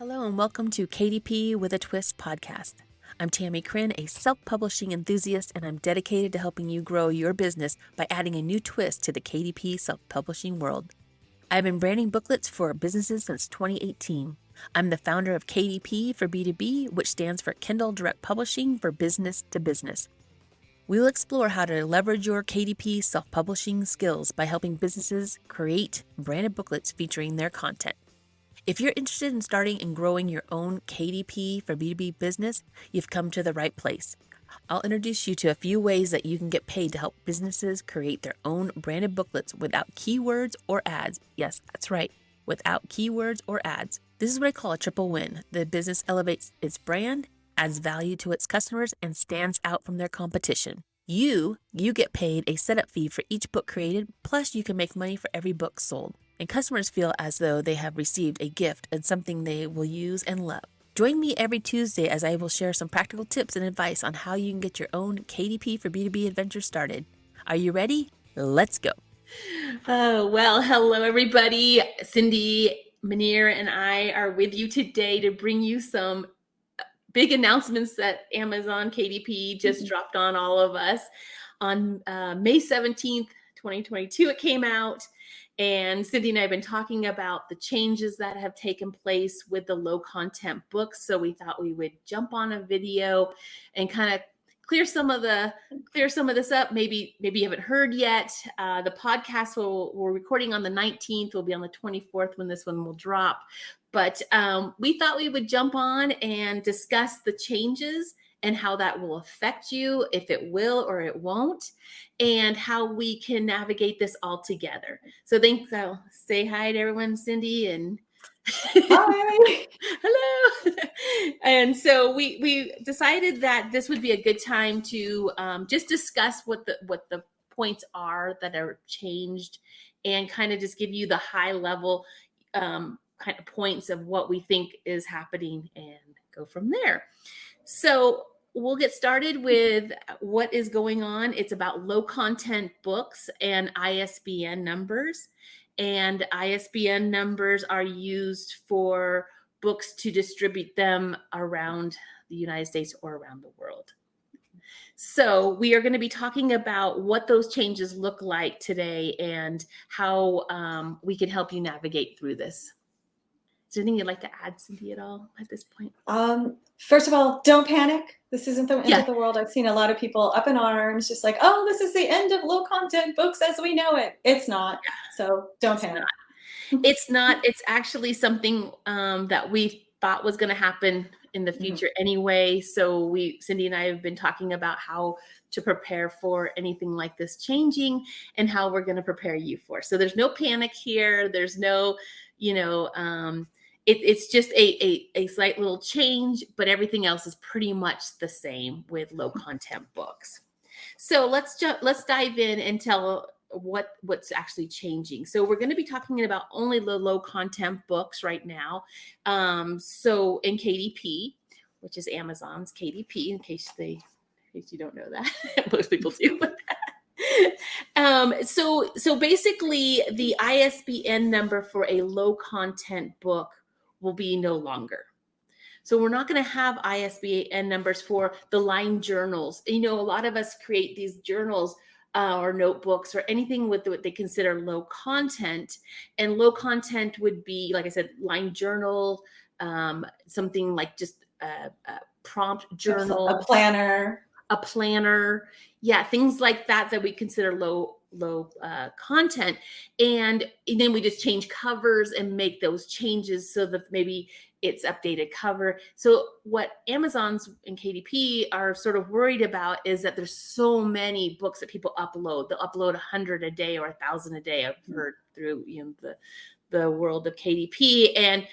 Hello and welcome to KDP with a Twist podcast. I'm Tammie Chrin, a self-publishing enthusiast, and I'm dedicated to helping you grow your business by adding a new twist to the KDP self-publishing world. I've been branding booklets for businesses since 2018. I'm the founder of KDP for B2B, which stands for Kindle Direct Publishing for Business to Business. We'll explore how to leverage your KDP self-publishing skills by helping businesses create branded booklets featuring their content. If you're interested in starting and growing your own KDP for B2B business, you've come to the right place. I'll introduce you to a few ways that you can get paid to help businesses create their own branded booklets without keywords or ads. Yes, that's right, without keywords or ads. This is what I call a triple win. The business elevates its brand, adds value to its customers, and stands out from their competition. You get paid a setup fee for each book created, plus you can make money for every book sold. And customers feel as though they have received a gift and something they will use and love. Join me every Tuesday as I will share some practical tips and advice on how you can get your own KDP for B2B adventure started. Are you ready? Let's go. Oh, well, hello, everybody. Cindy, Minear, and I are with you today to bring you some big announcements that Amazon KDP just dropped on all of us. On May 17th, 2022, it came out. And Cindy and I have been talking about the changes that have taken place with the low content books. So we thought we would jump on a video and kind of clear some of this up. Maybe you haven't heard yet. The podcast we're recording on the 19th. Will be on the 24th when this one will drop. But we thought we would jump on and discuss the changes and how that will affect you, if it will or it won't, and how we can navigate this all together. So thanks. I'll say hi to everyone, Cindy, and hi. Hello. And so we decided that this would be a good time to just discuss what the points are that are changed, and kind of just give you the high level kind of points of what we think is happening and go from there. So we'll get started with what is going on. It's about low content books and ISBN numbers. And ISBN numbers are used for books to distribute them around the United States or around the world. So we are going to be talking about what those changes look like today and how we can help you navigate through this. Is there anything you'd like to add, Cindy, at all at this point? First of all, don't panic. This isn't the end of the world. I've seen a lot of people up in arms, just like, oh, this is the end of low content books as we know it. It's not. So don't panic. It's not. It's actually something that we thought was going to happen in the future anyway. So Cindy and I have been talking about how to prepare for anything like this changing and how we're going to prepare you for. So there's no panic here. There's no, it's just a slight little change, but everything else is pretty much the same with low content books. So let's dive in and tell what's actually changing. So we're going to be talking about only the low content books right now. So in KDP, which is Amazon's KDP, in case you don't know that, most people do. So basically the ISBN number for a low content book will be no longer. So we're not going to have ISBN numbers for the line journals. A lot of us create these journals or notebooks or anything with what they consider low content. And low content would be, like I said, line journal, something like just a prompt journal. A planner. Yeah, things like that we consider low content. And then we just change covers and make those changes so that maybe it's updated cover. So what Amazon's and KDP are sort of worried about is that there's so many books that people upload. They'll upload 100 a day or 1,000 a day. I've heard through the world of KDP, and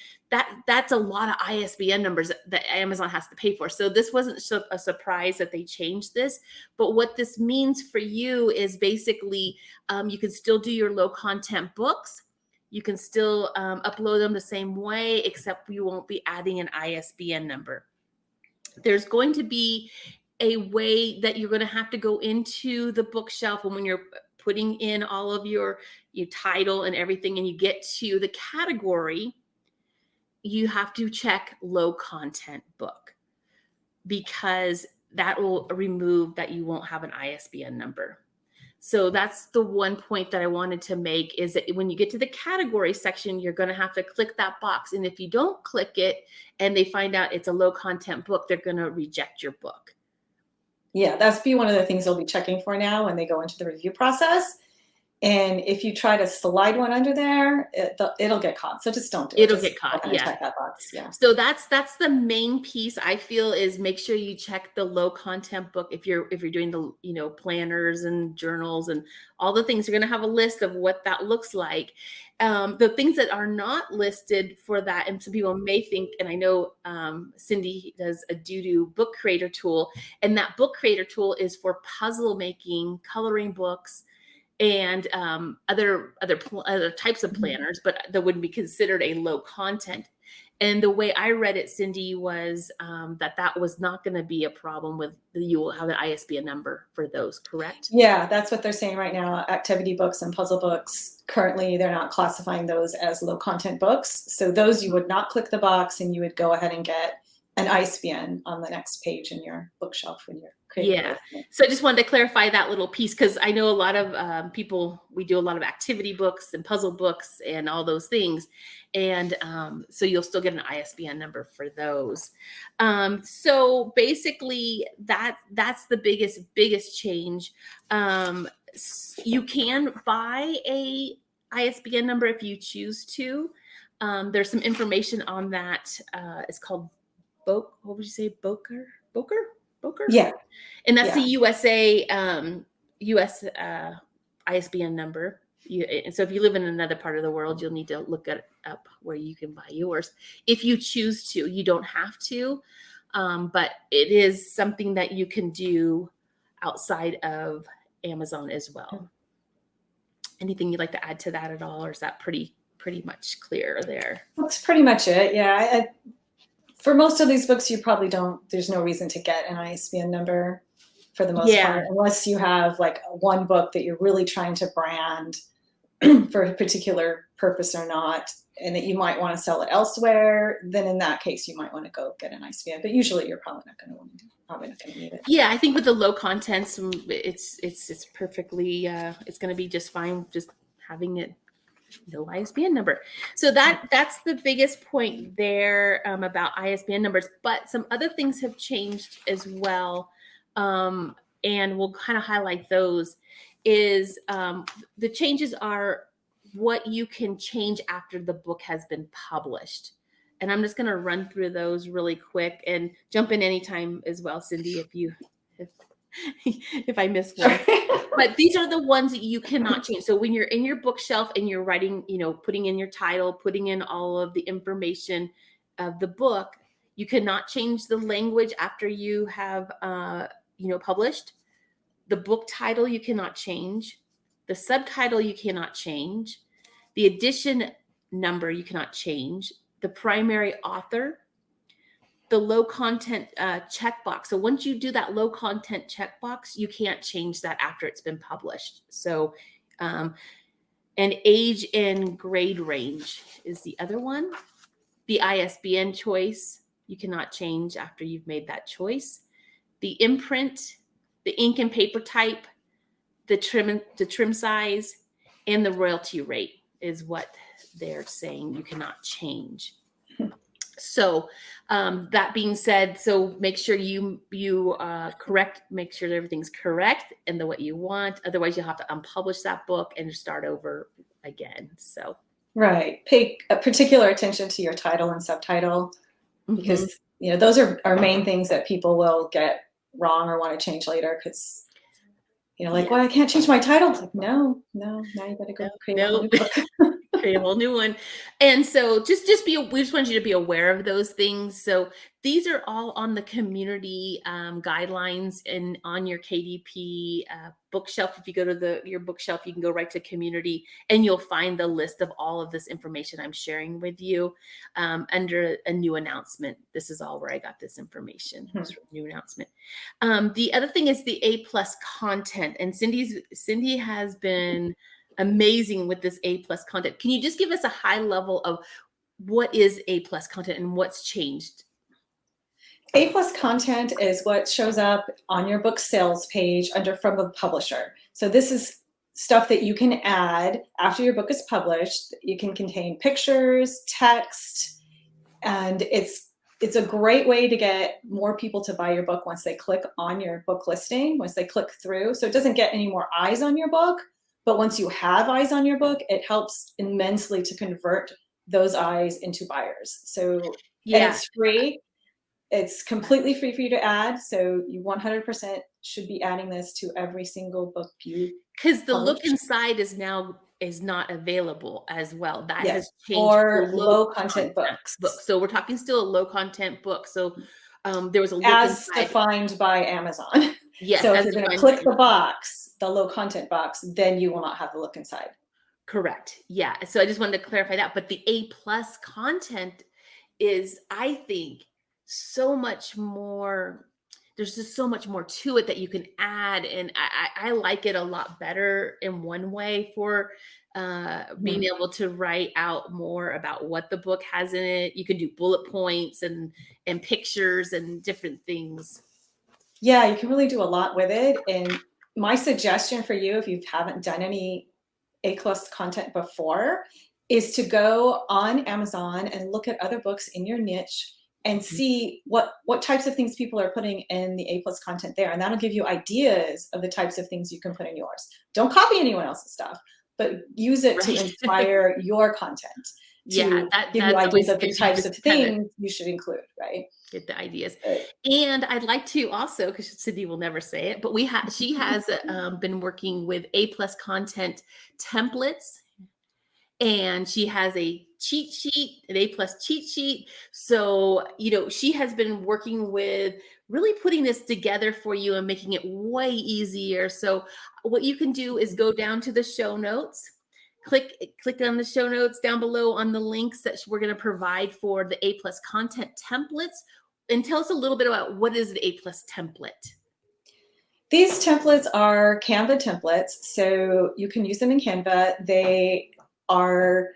that's a lot of ISBN numbers that Amazon has to pay for. So this wasn't a surprise that they changed this, but what this means for you is basically you can still do your low content books. You can still upload them the same way, except you won't be adding an ISBN number. There's going to be a way that you're going to have to go into the bookshelf when you're putting in all of your title and everything, and you get to the category, you have to check low content book, because that will remove that you won't have an ISBN number. So that's the one point that I wanted to make, is that when you get to the category section, you're going to have to click that box. And if you don't click it and they find out it's a low content book, they're going to reject your book. Yeah, that's be one of the things they'll be checking for now when they go into the review process. And if you try to slide one under there, it'll get caught. So just don't do it. It'll Just get caught. go ahead and Yeah. check that box. Yeah. So that's the main piece, I feel, is make sure you check the low content book. If you're doing the, planners and journals and all the things, you're going to have a list of what that looks like. The things that are not listed for that, and some people may think, and I know Cindy does a Aududu book creator tool, and that book creator tool is for puzzle making, coloring books, and other types of planners, but that wouldn't be considered a low content. And the way I read it, Cindy, was that was not going to be a problem with you will have an ISBN number for those, correct? Yeah, that's what they're saying right now. Activity books and puzzle books, currently they're not classifying those as low content books. So those you would not click the box, and you would go ahead and get an ISBN on the next page in your bookshelf when you're creating. Yeah. So I just wanted to clarify that little piece, because I know a lot of people, we do a lot of activity books and puzzle books and all those things. And so you'll still get an ISBN number for those. So basically that's the biggest change. You can buy a ISBN number if you choose to. There's some information on that. It's called what would you say? Boker? Yeah. And that's the USA US ISBN number. And so if you live in another part of the world, you'll need to look up where you can buy yours. If you choose to, you don't have to, but it is something that you can do outside of Amazon as well. Anything you'd like to add to that at all, or is that pretty much clear there? That's pretty much it. Yeah. For most of these books, you probably there's no reason to get an ISBN number for the most part, unless you have like one book that you're really trying to brand for a particular purpose or not, and that you might want to sell it elsewhere. Then in that case, you might want to go get an ISBN, but usually you're probably not going to need it. Yeah, I think with the low contents, it's perfectly, it's going to be just fine just having it. No ISBN number. So that's the biggest point there about ISBN numbers. But some other things have changed as well, and we'll kind of highlight those. Is the changes are what you can change after the book has been published, and I'm just going to run through those really quick and jump in anytime as well, Cindy, if I miss one. But these are the ones that you cannot change. So when you're in your bookshelf and you're writing, putting in your title, putting in all of the information of the book, you cannot change the language after you have, published. The book title you cannot change. The subtitle you cannot change. The edition number you cannot change. The primary author. The low content checkbox. So once you do that low content checkbox, you can't change that after it's been published. So, and age and grade range is the other one. The ISBN choice, you cannot change after you've made that choice. The imprint, the ink and paper type, the trim size, and the royalty rate is what they're saying you cannot change. So that being said, so make sure you make sure that everything's correct and what you want. Otherwise, you'll have to unpublish that book and start over again. So right, pay particular attention to your title and subtitle, because those are main things that people will get wrong or want to change later. Because well, I can't change my title. It's like, no, now you got to go create a new book. Create a whole new one. And so we just want you to be aware of those things. So these are all on the community guidelines and on your KDP bookshelf. If you go to your bookshelf, you can go right to community and you'll find the list of all of this information I'm sharing with you under a new announcement. This is all where I got this information. New announcement. The other thing is the A+ content, and Cindy has been amazing with this A+ content. Can you just give us a high level of what is A+ content and what's changed? A+ content is what shows up on your book sales page under from the publisher. So this is stuff that you can add after your book is published. You can contain pictures, text, and it's a great way to get more people to buy your book once they click on your book listing, once they click through. So it doesn't get any more eyes on your book, but once you have eyes on your book, it helps immensely to convert those eyes into buyers. So and it's free. It's completely free for you to add. So you 100% should be adding this to every single book you Because the look inside is not available as well. That has changed for low content books. So we're talking still a low content book. So there was a look as inside. Defined by Amazon. Yes. So if you're going to click the box, the low content box, then you will not have the look inside. Correct. Yeah. So I just wanted to clarify that. But the A+ content is, I think, so much more. There's just so much more to it that you can add. And I like it a lot better in one way for being able to write out more about what the book has in it. You can do bullet points and pictures and different things. Yeah, you can really do a lot with it. And my suggestion for you, if you haven't done any A+ content before, is to go on Amazon and look at other books in your niche and see what types of things people are putting in the A+ content there. And that'll give you ideas of the types of things you can put in yours. Don't copy anyone else's stuff, but use it to inspire your content. To give you ideas of the types of things you should include, right? Get the ideas. And I'd like to also, because Cindy will never say it, but she has been working with A+ content templates. And she has a cheat sheet, an A+ cheat sheet. So, she has been working with really putting this together for you and making it way easier. So what you can do is go down to the show notes, click on the show notes down below on the links that we're going to provide for the A+ content templates, and tell us a little bit about what is the A+ template. These templates are Canva templates. So you can use them in Canva. They are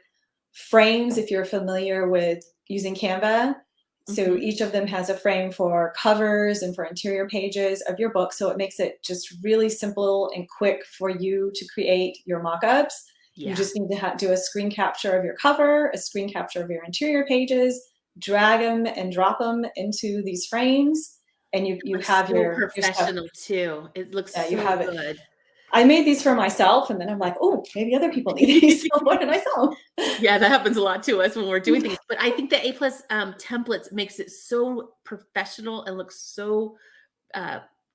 frames if you're familiar with using Canva. So each of them has a frame for covers and for interior pages of your book. So it makes it just really simple and quick for you to create your mock-ups. You just need to do a screen capture of your cover, a screen capture of your interior pages, drag them and drop them into these frames, and you have your professional your too. It looks so you have good. It. I made these for myself, and then I'm like, oh, maybe other people need these. So what did I sell? Yeah, that happens a lot to us when we're doing things. But I think the A+ templates makes it so professional and looks so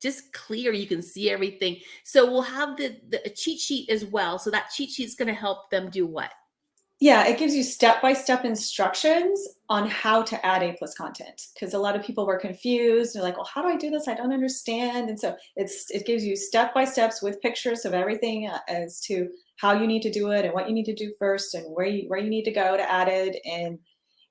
just clear. You can see everything. So we'll have the cheat sheet as well. So that cheat sheet is going to help them do what? Yeah, it gives you step-by-step instructions on how to add A+ content, because a lot of people were confused. They're like, well, how do I do this? I don't understand. And so it gives you step-by-steps with pictures of everything as to how you need to do it and what you need to do first and where you need to go to add it. And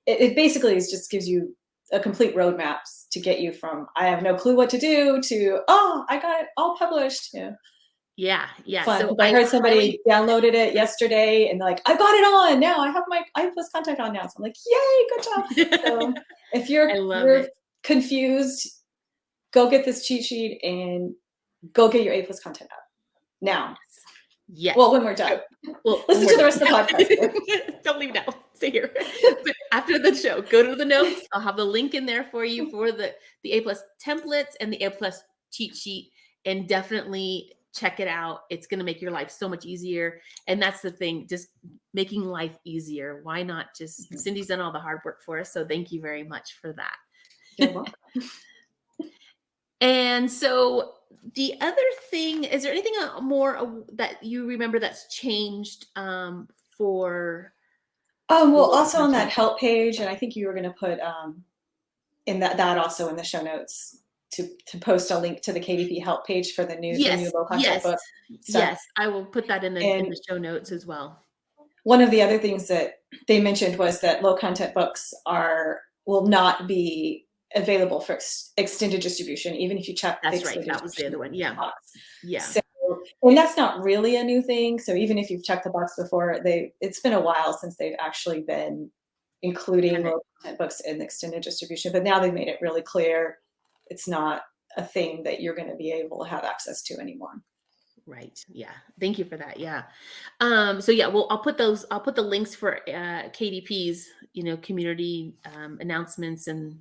it basically just gives you a complete roadmap to get you from I have no clue what to do to, oh, I got it all published. Yeah. Fun. So I heard somebody downloaded it yesterday and like, I got it on now. I have my A+ content on now. So I'm like, yay, good job. So if you're confused, go get this cheat sheet and go get your A+ content up now. Yes. Well, when we're done. Well, listen to the rest of the podcast. Don't leave now. Stay here. But after the show, go to the notes. I'll have the link in there for you for the A+ templates and the A+ cheat sheet, and definitely check it out. It's going to make your life so much easier. And that's the thing, just making life easier. Why not just, Cindy's done all the hard work for us. So thank you very much for that. You're welcome. And so the other thing, is there anything more that you remember that's changed for? Oh, well, also on that help page, and I think you were going to put in that also in the show notes, to post a link to the KDP help page for the new low content book stuff. Yes, I will put that in the show notes as well. One of the other things that they mentioned was that low content books will not be available for extended distribution, even if you check. That's right. That was the other one. Yeah. Box. Yeah. So, and that's not really a new thing. So even if you've checked the box before, it's been a while since they've actually been including low content books in extended distribution. But now they've made it really clear it's not a thing that you're going to be able to have access to anymore. Right. Yeah. Thank you for that. Yeah. So yeah, well, I'll put the links for KDP's, community announcements and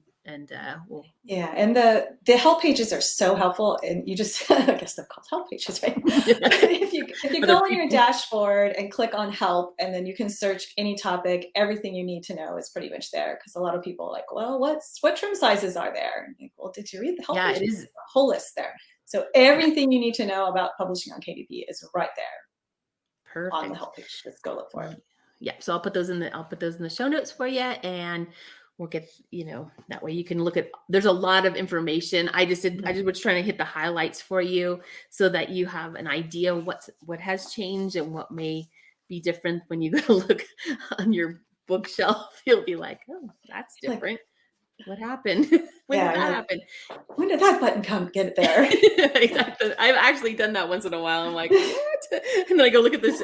we'll. Yeah, and the help pages are so helpful, and you just I guess they're called help pages, right? if you go on your dashboard and click on help, and then you can search any topic, everything you need to know is pretty much there. Because a lot of people are like, well, what trim sizes are there? And like, well, did you read the help pages? It is a whole list there. So everything you need to know about publishing on KDP is right there. Perfect. On the help page. Just go look for it. Yeah. So I'll put those in the show notes for you, and we'll get, that way you can look at, there's a lot of information. I just was trying to hit the highlights for you so that you have an idea of what has changed and what may be different when you go to look on your bookshelf. You'll be like, oh, that's different. What happened? When did that happen? When did that button get it there? Exactly. I've actually done that once in a while. I'm like, what? And then I go look at this,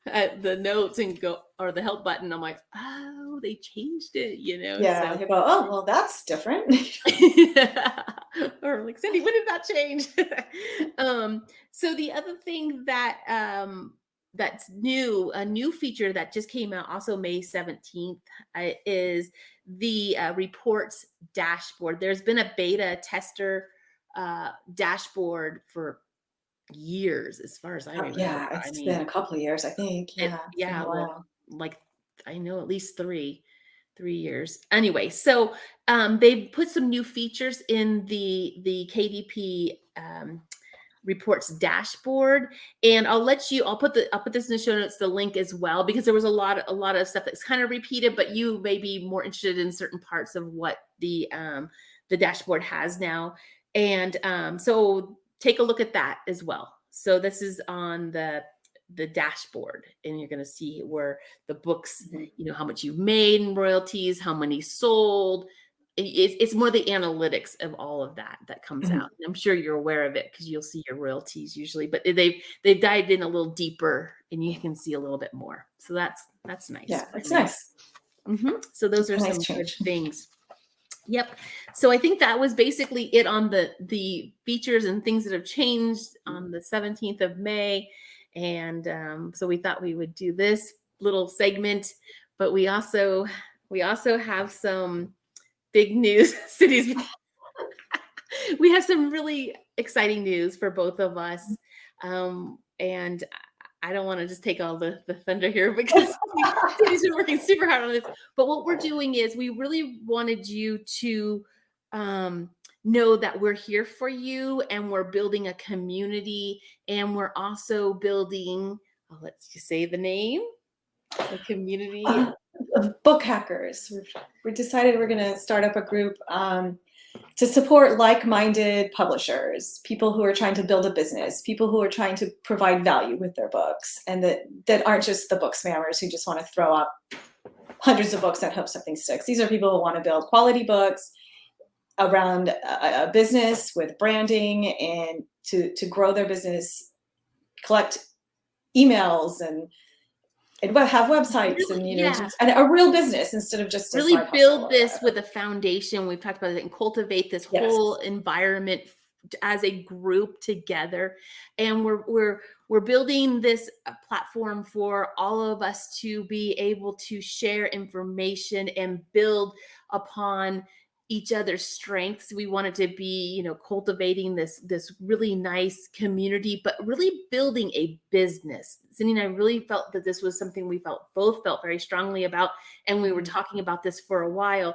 at the notes and or the help button. I'm like, oh, they changed it, Yeah. So. You go, oh, well, that's different. Or like, Cindy, when did that change? So the other thing that, that's new, a new feature that just came out also May 17th is the reports dashboard. There's been a beta tester dashboard for years, as far as I remember. Yeah, it's been a couple of years, I think. Yeah. Well, like I know at least three years. Anyway, so they put some new features in the KDP reports dashboard, and I'll put this in the show notes, the link as well, because there was a lot of stuff that's kind of repeated, but you may be more interested in certain parts of what the dashboard has now. And so take a look at that as well. So this is on the dashboard, and you're going to see where the books, how much you've made in royalties, how many sold. It's more the analytics of all of that comes out. And I'm sure you're aware of it because you'll see your royalties usually, but they've dived in a little deeper and you can see a little bit more. So that's nice. Yeah, it's nice. So those are some good things. Yep. So I think that was basically it on the features and things that have changed on the 17th of May. And so we thought we would do this little segment, but we also have some big news. Cities. We have some really exciting news for both of us. And I don't want to just take all the thunder here because City's been working super hard on this. But what we're doing is we really wanted you to know that we're here for you, and we're building a community, and we're also building, let's just say the name, a community. Book hackers. We decided we're going to start up a group to support like-minded publishers, people who are trying to build a business, people who are trying to provide value with their books, and that aren't just the book spammers who just want to throw up hundreds of books and hope something sticks. These are people who want to build quality books around a business with branding and to grow their business, collect emails and have websites really, and a real business instead of just really build this with a foundation. We've talked about it, and cultivate this whole environment as a group together. And we're building this platform for all of us to be able to share information and build upon each other's strengths. We wanted to be, cultivating this really nice community, but really building a business. Cindy and I really felt that this was something we both felt very strongly about. And we were talking about this for a while,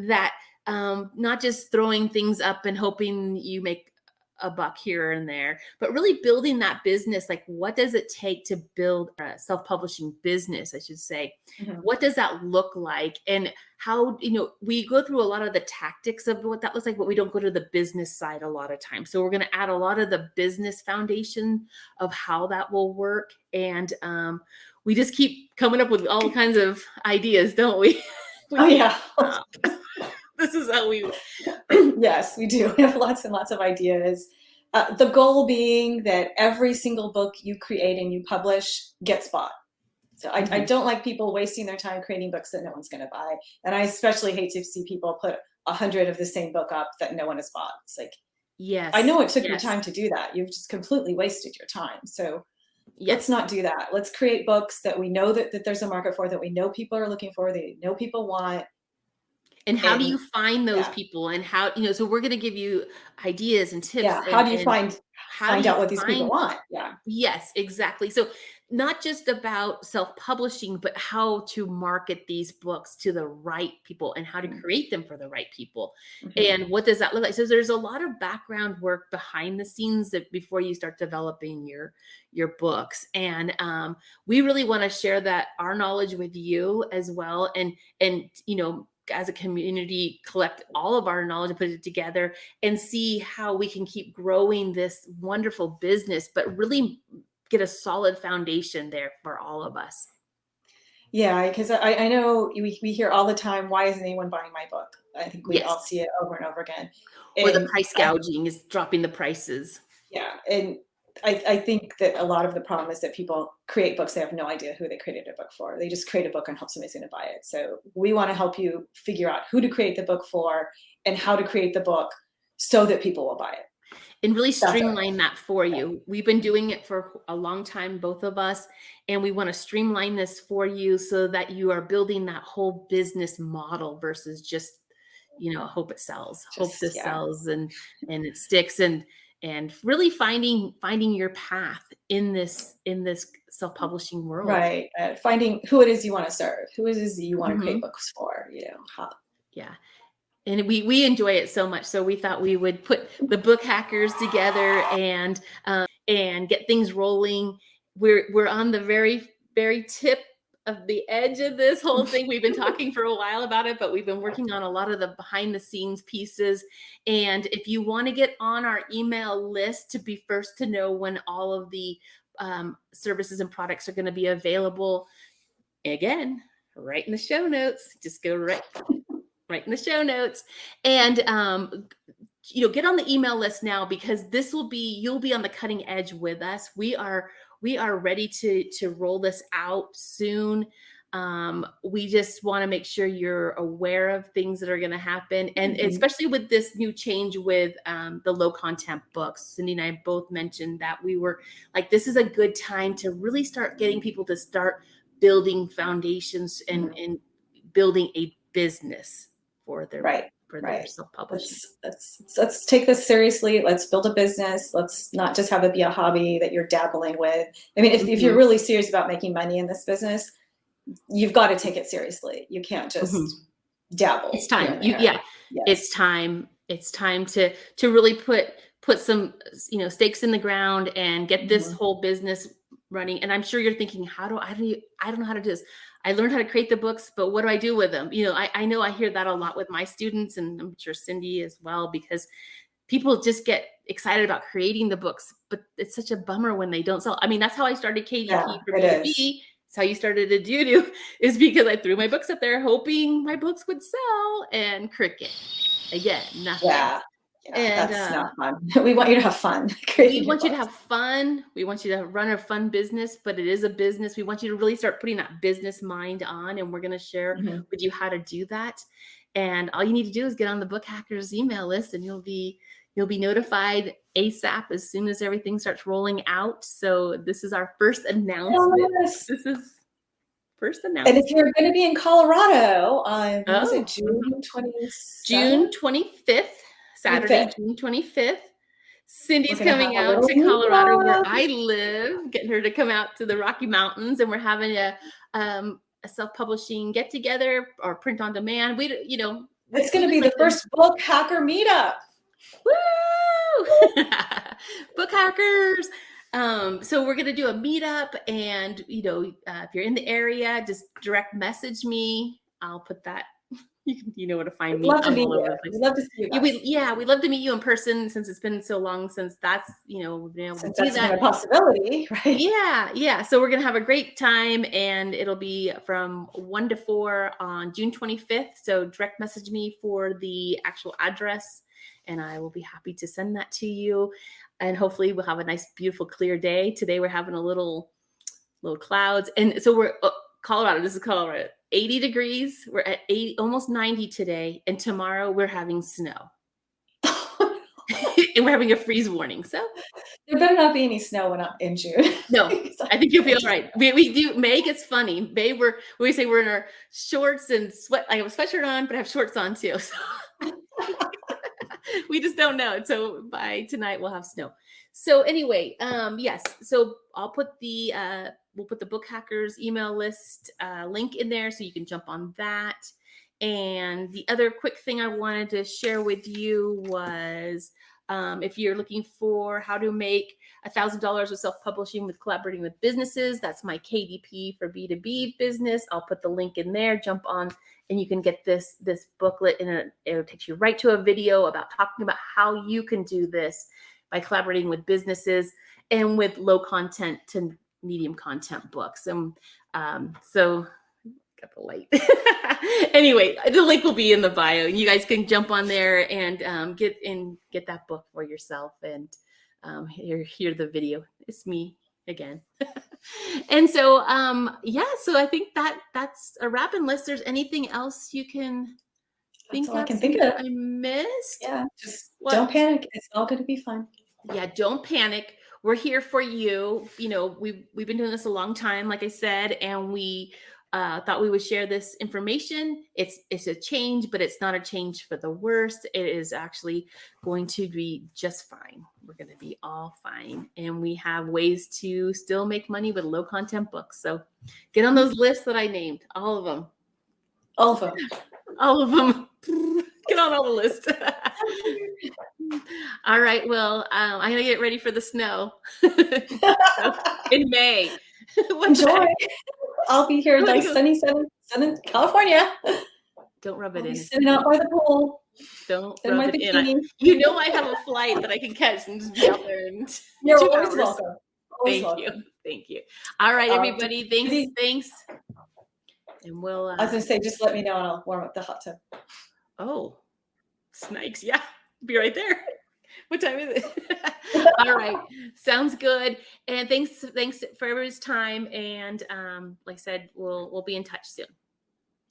that not just throwing things up and hoping you make a buck here and there, but really building that business. Like, what does it take to build a self-publishing business, I should say? What does that look like? And how, we go through a lot of the tactics of what that looks like, but we don't go to the business side a lot of times. So we're going to add a lot of the business foundation of how that will work. And we just keep coming up with all kinds of ideas, don't we? This is how we. Yes, we do. We have lots and lots of ideas. The goal being that every single book you create and you publish gets bought. So I don't like people wasting their time creating books that no one's going to buy. And I especially hate to see people put 100 of the same book up that no one has bought. It's like, I Yes. know it took your Yes. time to do that. You've just completely wasted your time. So let's Yes. not do that. Let's create books that we know that there's a market for, that we know people are looking for, they know people want. And how do you And find those yeah, people, and how, so we're going to give you ideas and tips, yeah. How do you and how do find you out what these people find. want? Yeah. Yes, exactly. So not just about self-publishing, but how to market these books to the right people and how to create them for the right people. Mm-hmm. And what does that look like? So there's a lot of background work behind the scenes that before you start developing your books. And we really want to share that our knowledge with you as well. And as a community, collect all of our knowledge and put it together and see how we can keep growing this wonderful business, but really get a solid foundation there for all of us. Yeah, because I know we hear all the time, why isn't anyone buying my book? I think we all Yes. see it over and over again. Or the And price gouging is dropping the prices. yeah, and I think that a lot of the problem is that people create books, they have no idea who they created a book for. They just create a book and hope somebody's going to buy it. So we want to help you figure out who to create the book for and how to create the book so that people will buy it. And really That's our streamline that for you. We've been doing it for a long time, both of us, and we want to streamline this for you so that you are building that whole business model versus just, hope it sells, hope this sells and it sticks, and really finding your path in this self-publishing world. Right. Finding who it is you want to serve, who it is you want to create books for, how. Yeah. And we enjoy it so much. So we thought we would put the book hackers together and get things rolling. We're on the very, very tip of the edge of this whole thing. We've been talking for a while about it, but we've been working on a lot of the behind the scenes pieces. And if you want to get on our email list to be first to know when all of the services and products are going to be available, again, right in the show notes, just go right in the show notes, and get on the email list now, because you'll be on the cutting edge with us. We are ready to roll this out soon. We just want to make sure you're aware of things that are going to happen, and especially with this new change with the low content books. Cindy and I both mentioned that we were like, this is a good time to really start getting people to start building foundations and building a business for their self-publishing. Let's take this seriously. Let's build a business. Let's not just have it be a hobby that you're dabbling with. I mean, if you're really serious about making money in this business, you've got to take it seriously. You can't just dabble. It's time. It's time. It's time to really put some stakes in the ground and get this whole business running. And I'm sure you're thinking, I don't know how to do this. I learned how to create the books, but what do I do with them? I know I hear that a lot with my students, and I'm sure Cindy as well, because people just get excited about creating the books, but it's such a bummer when they don't sell. I mean, that's how I started KDP for KDP. It's how you started Aududu, is because I threw my books up there hoping my books would sell, and cricket. Again, nothing. Yeah. And that's not fun. We want you to have fun. We want you to have fun. We want you to run a fun business, but it is a business. We want you to really start putting that business mind on, and we're going to share with you how to do that. And all you need to do is get on the Book Hackers email list, and you'll be notified ASAP as soon as everything starts rolling out. So this is our first announcement. Yes. This is first announcement. And if you're going to be in Colorado on June 27th? June 25th. Saturday, June 25th. Cindy's coming out to Colorado, where I live, getting her to come out to the Rocky Mountains, and we're having a self-publishing get together or print on demand. It's going to be the first book hacker meetup. Woo! Book hackers. So we're going to do a meetup, and if you're in the area, just direct message me. I'll put that. You know where to find me. Love to meet you. We'd love to see you guys. We'd love to meet you in person, since it's been so long since that's we've been able to do that. Been a possibility, right? Yeah. So we're gonna have a great time, and it'll be from 1 to 4 on June 25th. So direct message me for the actual address, and I will be happy to send that to you. And hopefully we'll have a nice, beautiful, clear day. Today we're having a little little clouds. And so we're Colorado. This is Colorado. 80 degrees. We're at 80, almost 90 today. And tomorrow we're having snow. And we're having a freeze warning. So there better not be any snow when I'm in June. No, I think you'll be all right. We do. May gets funny. May we say we're in our shorts and sweat. I have a sweatshirt on, but I have shorts on too. So we just don't know. So by tonight we'll have snow. So anyway, yes. So I'll put we'll put the Book Hackers email list link in there so you can jump on that. And the other quick thing I wanted to share with you was if you're looking for how to make $1,000 with self-publishing with collaborating with businesses, that's my KDP for B2B business. I'll put the link in there. Jump on and you can get this booklet, and it'll take you right to a video about talking about how you can do this by collaborating with businesses and with low content to medium content books. And so got the light. Anyway, the link will be in the bio. You guys can jump on there and get that book for yourself and hear the video. It's me again. And so so I think that's a wrap, unless there's anything else you can think all I of can think of. I missed. Yeah, just don't panic. It's all going to be fun. Yeah, don't panic. We're here for you. You know, we've been doing this a long time, like I said, and we thought we would share this information. It's a change, but it's not a change for the worst. It is actually going to be just fine. We're going to be all fine. And we have ways to still make money with low content books. So get on those lists that I named, all of them. All of them. All of them. Get on all the lists. All right. Well, I'm going to get ready for the snow in May. Enjoy. I'll be here in nice sunny California. Don't rub it in. Sitting out by the pool. Don't rub it in. You know I have a flight that I can catch and just be out there in You're 2 always hours. welcome. Always welcome. Thank you. All right, everybody. Thanks. And we'll. I was going to say, just let me know and I'll warm up the hot tub. Oh, snakes. Yeah. Be right there. What time is it? All right. Sounds good. And thanks for everybody's time. And like I said, we'll be in touch soon.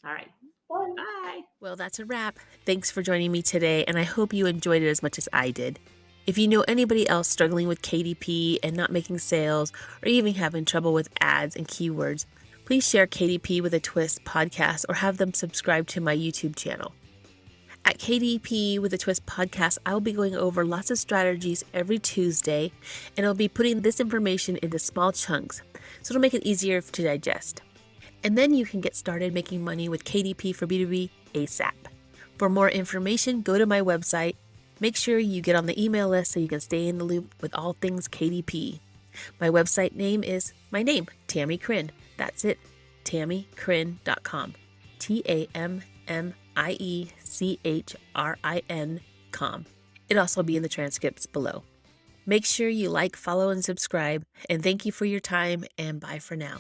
All right. Bye. Well, that's a wrap. Thanks for joining me today, and I hope you enjoyed it as much as I did. If you know anybody else struggling with KDP and not making sales, or even having trouble with ads and keywords, please share KDP with a Twist podcast or have them subscribe to my YouTube channel. At KDP with a Twist podcast, I'll be going over lots of strategies every Tuesday, and I'll be putting this information into small chunks, so it'll make it easier to digest. And then you can get started making money with KDP for B2B ASAP. For more information, go to my website. Make sure you get on the email list so you can stay in the loop with all things KDP. My website name is my name, Tammie Chrin. That's it, Tammiechrin.com. TAMMIECHRIN.com. It'll also be in the transcripts below. Make sure you like, follow, and subscribe. And thank you for your time, and bye for now.